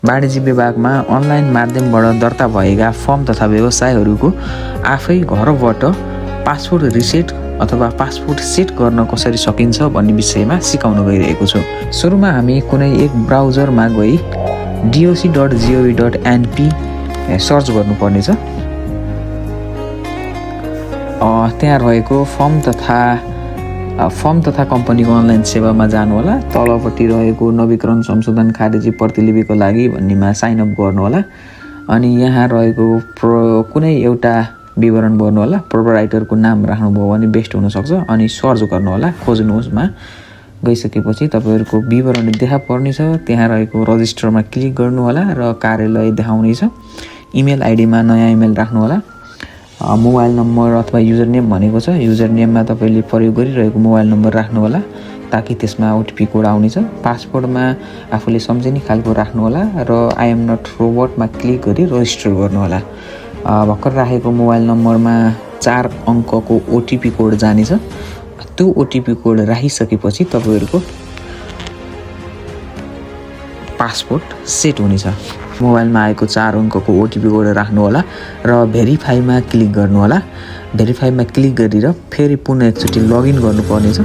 वाणिज्य विभागमा अनलाइन माध्यमबाट दर्ता भएका फर्म तथा व्यवसायहरूको आफै घरबाट पासपोर्ट रिसेट अथवा पासपोर्ट सेट गर्न कसरी सकिन्छ भन्ने विषयमा सिकाउन गइरहेको छु। सुरुमा हामी कुनै एक ब्राउजरमा गई doc.gov.np सर्च गर्नुपर्नेछ। त्यहाँ रहेको फर्म तथा कम्पनीको अनलाइन सेवामा जानु होला। तलपट्टि रहेको नवीकरण संशोधन खारेजी प्रतिलिपिको लागि भन्नेमा साइन अप गर्नु होला। अनि यहाँ रहेको कुनै एउटा विवरण भर्नु होला। प्रोपराइटरको नाम राख्नुभयो भने बेस्ट हुनसक्छ। अनि सर्च गर्नु होला। खोज्नुहोस्मा गइसकेपछि तपाईँहरूको विवरण देखा पर्नेछ। त्यहाँ रहेको रजिस्टरमा क्लिक गर्नु होला र कार्यालय देखाउनेछ। इमेल आइडीमा नयाँ इमेल राख्नु होला। मोबाइल नम्बर अथवा युजर नेम भनेको छ। युजर नेममा तपाईँले प्रयोग गरिरहेको मोबाइल नम्बर राख्नु होला ताकि त्यसमा ओटिपी कोड आउनेछ। पासपोर्टमा आफूले सम्झिने खालको राख्नु होला र आई एम नट रोबोटमा क्लिक गरी रजिस्टर गर्नु होला। भर्खर राखेको मोबाइल नम्बरमा 4 अङ्कको ओटिपी कोड जानेछ। त्यो ओटिपी कोड राखिसकेपछि तपाईँहरूको पासपोर्ट सेट हुनेछ। मोबाइलमा आएको 4 अङ्कको ओटिपी कोड राख्नु होला र भेरिफाईमा क्लिक गर्नु होला। भेरिफाईमा क्लिक गरेर फेरि पुनः एकचोटि लगइन गर्नुपर्नेछ।